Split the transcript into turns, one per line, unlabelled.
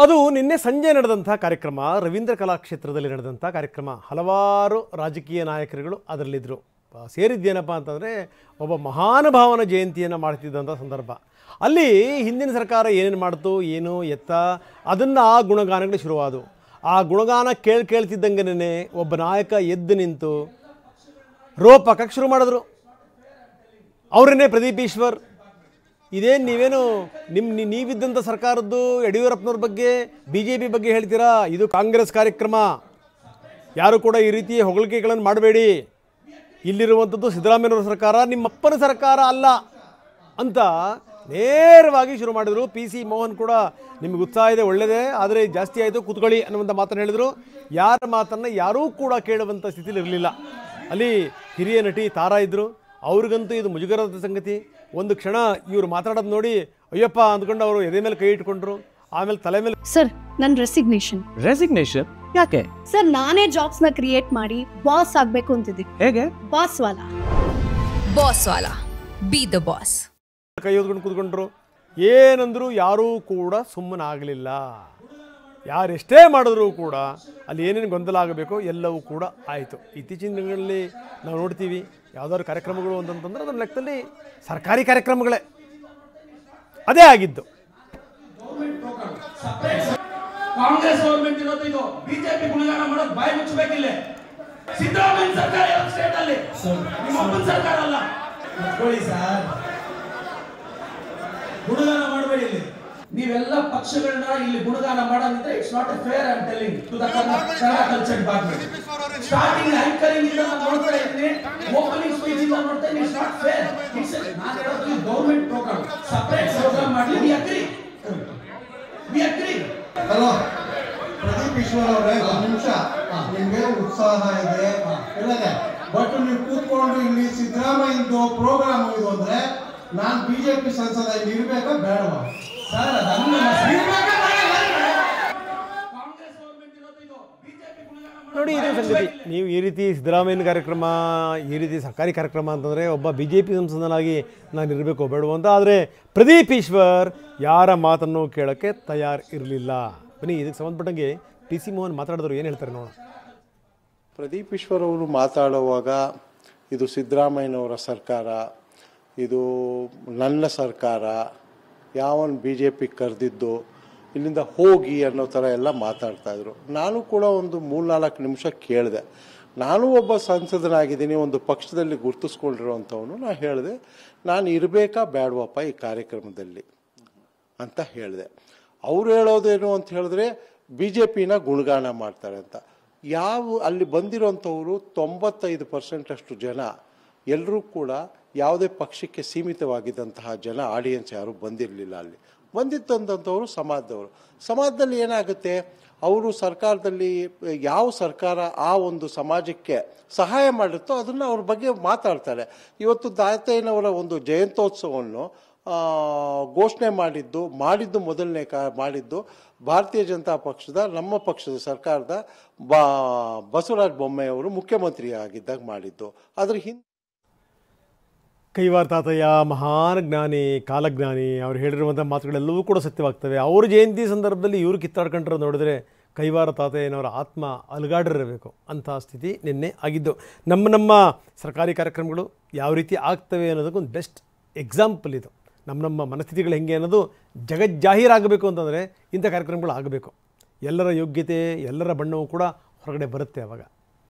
ಅದು ನಿನ್ನೆ ಸಂಜೆ ನಡೆದಂಥ ಕಾರ್ಯಕ್ರಮ, ರವೀಂದ್ರ ಕಲಾಕ್ಷೇತ್ರದಲ್ಲಿ ನಡೆದಂಥ ಕಾರ್ಯಕ್ರಮ. ಹಲವಾರು ರಾಜಕೀಯ ನಾಯಕರುಗಳು ಅದರಲ್ಲಿದ್ದರು. ಸೇರಿದ್ದೇನಪ್ಪ ಅಂತಂದರೆ ಒಬ್ಬ ಮಹಾನುಭಾವನ ಜಯಂತಿಯನ್ನು ಮಾಡ್ತಿದ್ದಂಥ ಸಂದರ್ಭ. ಅಲ್ಲಿ ಹಿಂದಿನ ಸರ್ಕಾರ ಏನೇನು ಮಾಡ್ತು, ಏನು ಎತ್ತ, ಅದನ್ನು ಆ ಗುಣಗಾನಗಳು ಶುರುವಾದವು. ಆ ಗುಣಗಾನ ಕೇಳ್ತಿದ್ದಂಗೆ ಒಬ್ಬ ನಾಯಕ ಎದ್ದು ನಿಂತು ರೋಪಕಕ್ಕೆ ಶುರು ಮಾಡಿದ್ರು. ಅವರನ್ನೇ ಪ್ರದೀಪ್ ಈಶ್ವರ್, ಇದೇನು ನೀವೇನು ನೀವಿದ್ದಂಥ ಸರ್ಕಾರದ್ದು ಯಡಿಯೂರಪ್ಪನವ್ರ ಬಗ್ಗೆ BJP ಬಗ್ಗೆ ಹೇಳ್ತೀರಾ, ಇದು ಕಾಂಗ್ರೆಸ್ ಕಾರ್ಯಕ್ರಮ, ಯಾರು ಕೂಡ ಈ ರೀತಿ ಹೊಗಳಿಕೆಗಳನ್ನು ಮಾಡಬೇಡಿ, ಇಲ್ಲಿರುವಂಥದ್ದು ಸಿದ್ದರಾಮಯ್ಯನವ್ರ ಸರ್ಕಾರ, ನಿಮ್ಮಪ್ಪನ ಸರ್ಕಾರ ಅಲ್ಲ ಅಂತ ನೇರವಾಗಿ ಶುರು ಮಾಡಿದರು. PC ಮೋಹನ್ ಕೂಡ ನಿಮಗೆ ಉತ್ಸಾಹ ಇದೆ, ಒಳ್ಳೆಯದೇ, ಆದರೆ ಜಾಸ್ತಿ ಆಯಿತು, ಕೂತ್ಕೊಳ್ಳಿ ಅನ್ನುವಂಥ ಮಾತನ್ನು ಹೇಳಿದರು. ಯಾರ ಮಾತನ್ನು ಯಾರೂ ಕೂಡ ಕೇಳುವಂಥ ಸ್ಥಿತಿಲಿ ಇರಲಿಲ್ಲ. ಅಲ್ಲಿ ಹಿರಿಯ ನಟಿ ತಾರಾ ಇದ್ದರು, ಅವ್ರಿಗಂತೂ ಇದು ಮುಜುಗರದ ಸಂಗತಿ. ಒಂದು ಕ್ಷಣ ಇವರು ಮಾತಾಡೋದು ನೋಡಿ ಅಯ್ಯಪ್ಪ ಅಂದ್ಕೊಂಡು ಅವರು ಎದೆ ಮೇಲೆ ಕೈ ಇಟ್ಕೊಂಡ್ರು. ಆಮೇಲೆ ತಲೆ ಮೇಲೆ
ಸರ್ ನನ್ನ ರೆಸಿಗ್ನೇಷನ್
ಯಾಕೆ
ಸರ್? ನಾನೇ ಜಾಬ್ಸ್ ನ ಕ್ರಿಯೇಟ್ ಮಾಡಿ ಬಾಸ್ ಆಗ್ಬೇಕು ಅಂತಿದ್ದೆ.
ಹೇಗೆ?
Boss Vala
B the boss.
ಕೈ ಹೊದ್ಕೊಂಡು ಕೂತ್ಕೊಂಡ್ರು. ಏನಂದ್ರು ಯಾರೂ ಕೂಡ ಸುಮ್ಮನಾಗಲಿಲ್ಲ. ಯಾರೆಷ್ಟೇ ಮಾಡಿದ್ರೂ ಕೂಡ ಅಲ್ಲಿ ಏನೇನು ಗೊಂದಲ ಆಗಬೇಕು ಎಲ್ಲವೂ ಕೂಡ ಆಯಿತು. ಇತ್ತೀಚಿನ ದಿನಗಳಲ್ಲಿ ನಾವು ನೋಡ್ತೀವಿ ಯಾವುದಾದ್ರು ಕಾರ್ಯಕ್ರಮಗಳು ಅಂತಂತಂದ್ರೆ ಅದರ ಲೆಕ್ಕದಲ್ಲಿ ಸರ್ಕಾರಿ ಕಾರ್ಯಕ್ರಮಗಳೇ ಅದೇ ಆಗಿದ್ದು.
ಕಾಂಗ್ರೆಸ್ ಗವರ್ಮೆಂಟ್ ಇರೋದು, ಇದು ಬಿಜೆಪಿ ಗುಣಗಾನ ಮಾಡೋದು ಬಾಯಿ ಮುಚ್ಚಬೇಕಿಲ್ಲ. ಸಿದ್ದರಾಮಯ್ಯ ಸರ್ಕಾರ ಯಾವ ಸ್ಟೇಟ್ ಅಲ್ಲಿ, ನಿಮ್ಮ ಅಪ್ಪನ ಸರ್ಕಾರ ಅಲ್ಲ. ಸರ್ ಗುಣಗಾನ ಮಾಡಬೇಡಿ. ಇಲ್ಲಿ ನೀವೆಲ್ಲ ಪಕ್ಷಗಳನ್ನ ಇಲ್ಲಿ ಗುಣಗಾನ ಮಾಡೋದಿದ್ರೆ it's not a fair. I am telling to the Kannada culture department. Starting anchoring ಇಂದ ನಾನು ನೋಡ್ತಾ ಇದ್ದೀನಿ, ಓಪನಿಂಗ್ ಸ್ಪೀಚ್ ಇಂದ ನೋಡ್ತಾ ಇದ್ದೀನಿ. It's not fair. ಇಟ್ಸ್ ನಾನು ಹೇಳೋದು ಗವರ್ಮೆಂಟ್ ಪ್ರೋಗ್ರಾಮ್, ಸಪರೇಟ್ ಪ್ರೋಗ್ರಾಮ್ ಮಾಡಿ. We agree.
Hello Pradeep Eshwar ಅವರೇ, ಒಂದು ನಿಮಿಷ. ನಿಮ್ಗೆ ಉತ್ಸಾಹ ಇದೆ ಇಲ್ಲದೆ, ಬಟ್ ನೀವು ಕೂತ್ಕೊಂಡು ಇಲ್ಲಿ ಸಿದ್ದರಾಮಯ್ಯಂದು ಪ್ರೋಗ್ರಾಮ್ ಇದು ಅಂದ್ರೆ ನಾನು BJP ಸಂಸದ ಇಲ್ಲಿ ಇರ್ಬೇಕಾ ಬೇಡವಾ ಸರ್?
ನೋಡಿ, ಇದು ಸಂಗತಿ. ನೀವು ಈ ರೀತಿ ಸಿದ್ದರಾಮಯ್ಯನ ಕಾರ್ಯಕ್ರಮ, ಈ ರೀತಿ ಸರ್ಕಾರಿ ಕಾರ್ಯಕ್ರಮ ಅಂತಂದರೆ ಒಬ್ಬ BJP ಸಂಸದನಾಗಿ ನಾನು ಇರಬೇಕು ಬೇಡವು ಅಂತ. ಆದರೆ ಪ್ರದೀಪ್ ಈಶ್ವರ್ ಯಾರ ಮಾತನ್ನು ಕೇಳೋಕ್ಕೆ ತಯಾರು ಇರಲಿಲ್ಲ. ಬನ್ನಿ, ಇದಕ್ಕೆ ಸಂಬಂಧಪಟ್ಟಂಗೆ PC ಮೋಹನ್ ಮಾತಾಡಿದ್ರು, ಏನು ಹೇಳ್ತಾರೆ ನೋಡೋಣ.
ಪ್ರದೀಪ್ ಈಶ್ವರ್ ಅವರು ಮಾತಾಡುವಾಗ ಇದು ಸಿದ್ದರಾಮಯ್ಯನವರ ಸರ್ಕಾರ, ಇದು ನನ್ನ ಸರ್ಕಾರ, ಯಾವನು BJP ಕರೆದಿದ್ದು, ಇಲ್ಲಿಂದ ಹೋಗಿ ಅನ್ನೋ ಥರ ಎಲ್ಲ ಮಾತಾಡ್ತಾಯಿದ್ರು. ನಾನು ಕೂಡ ಒಂದು 3-4 ನಿಮಿಷ ಕೇಳಿದೆ. ನಾನು ಒಬ್ಬ ಸಂಸದನಾಗಿದ್ದೀನಿ, ಒಂದು ಪಕ್ಷದಲ್ಲಿ ಗುರುತಿಸ್ಕೊಂಡಿರೋವಂಥವನು. ನಾನು ಹೇಳಿದೆ, ನಾನು ಇರಬೇಕಾ ಬೇಡವಪ್ಪ ಈ ಕಾರ್ಯಕ್ರಮದಲ್ಲಿ ಅಂತ ಹೇಳಿದೆ. ಅವ್ರು ಹೇಳೋದೇನು ಅಂತ ಹೇಳಿದ್ರೆ BJPನ ಗುಣಗಾನ ಮಾಡ್ತಾರೆ ಅಂತ. ಅಲ್ಲಿ ಬಂದಿರೋಂಥವರು 95% ಅಷ್ಟು ಜನ ಎಲ್ಲರೂ ಕೂಡ ಯಾವುದೇ ಪಕ್ಷಕ್ಕೆ ಸೀಮಿತವಾಗಿದ್ದಂತಹ ಜನ, ಆಡಿಯನ್ಸ್ ಯಾರೂ ಬಂದಿರಲಿಲ್ಲ. ಅಲ್ಲಿ ಬಂದಿದ್ದಂಥವ್ರು ಸಮಾಜದಲ್ಲಿ ಏನಾಗುತ್ತೆ, ಅವರು ಸರ್ಕಾರದಲ್ಲಿ ಯಾವ ಸರ್ಕಾರ ಆ ಒಂದು ಸಮಾಜಕ್ಕೆ ಸಹಾಯ ಮಾಡಿರುತ್ತೋ ಅದನ್ನು ಅವ್ರ ಬಗ್ಗೆ ಮಾತಾಡ್ತಾರೆ. ಇವತ್ತು ದಾತಯ್ಯನವರ ಒಂದು ಜಯಂತ್ಯೋತ್ಸವವನ್ನು ಘೋಷಣೆ ಮಾಡಿದ್ದು ಮೊದಲನೇ ಮಾಡಿದ್ದು ಭಾರತೀಯ ಜನತಾ ಪಕ್ಷದ, ನಮ್ಮ ಪಕ್ಷದ ಸರ್ಕಾರದ ಬಸವರಾಜ ಬೊಮ್ಮಾಯಿ ಅವರು ಮುಖ್ಯಮಂತ್ರಿ ಆಗಿದ್ದಾಗ ಮಾಡಿದ್ದು. ಅದ್ರ ಹಿಂದೆ
ಕೈವಾರ ತಾತಯ್ಯ ಮಹಾನ್ ಜ್ಞಾನಿ, ಕಾಲಜ್ಞಾನಿ, ಅವ್ರು ಹೇಳಿರುವಂಥ ಮಾತುಗಳೆಲ್ಲವೂ ಕೂಡ ಸತ್ಯವಾಗ್ತವೆ. ಅವ್ರ ಜಯಂತಿ ಸಂದರ್ಭದಲ್ಲಿ ಇವರು ಕಿತ್ತಾಡ್ಕೊಂಡ್ರೆ ನೋಡಿದ್ರೆ ಕೈವಾರ ತಾತಯ್ಯನವರ ಆತ್ಮ ಅಲುಗಾಡಿರಬೇಕು ಅಂಥ ಸ್ಥಿತಿ ನಿನ್ನೆ ಆಗಿದ್ದು. ನಮ್ಮ ಸರ್ಕಾರಿ ಕಾರ್ಯಕ್ರಮಗಳು ಯಾವ ರೀತಿ ಆಗ್ತವೆ ಅನ್ನೋದಕ್ಕೊಂದು ಬೆಸ್ಟ್ ಎಕ್ಸಾಂಪಲ್ ಇದು. ನಮ್ಮ ಮನಸ್ಥಿತಿಗಳು ಹೆಂಗೆ ಅನ್ನೋದು ಜಗಜ್ಜಾಹೀರಾಗಬೇಕು ಅಂತಂದರೆ ಇಂಥ ಕಾರ್ಯಕ್ರಮಗಳು ಆಗಬೇಕು. ಎಲ್ಲರ ಯೋಗ್ಯತೆ, ಎಲ್ಲರ ಬಣ್ಣವೂ ಕೂಡ ಹೊರಗಡೆ ಬರುತ್ತೆ ಆವಾಗ.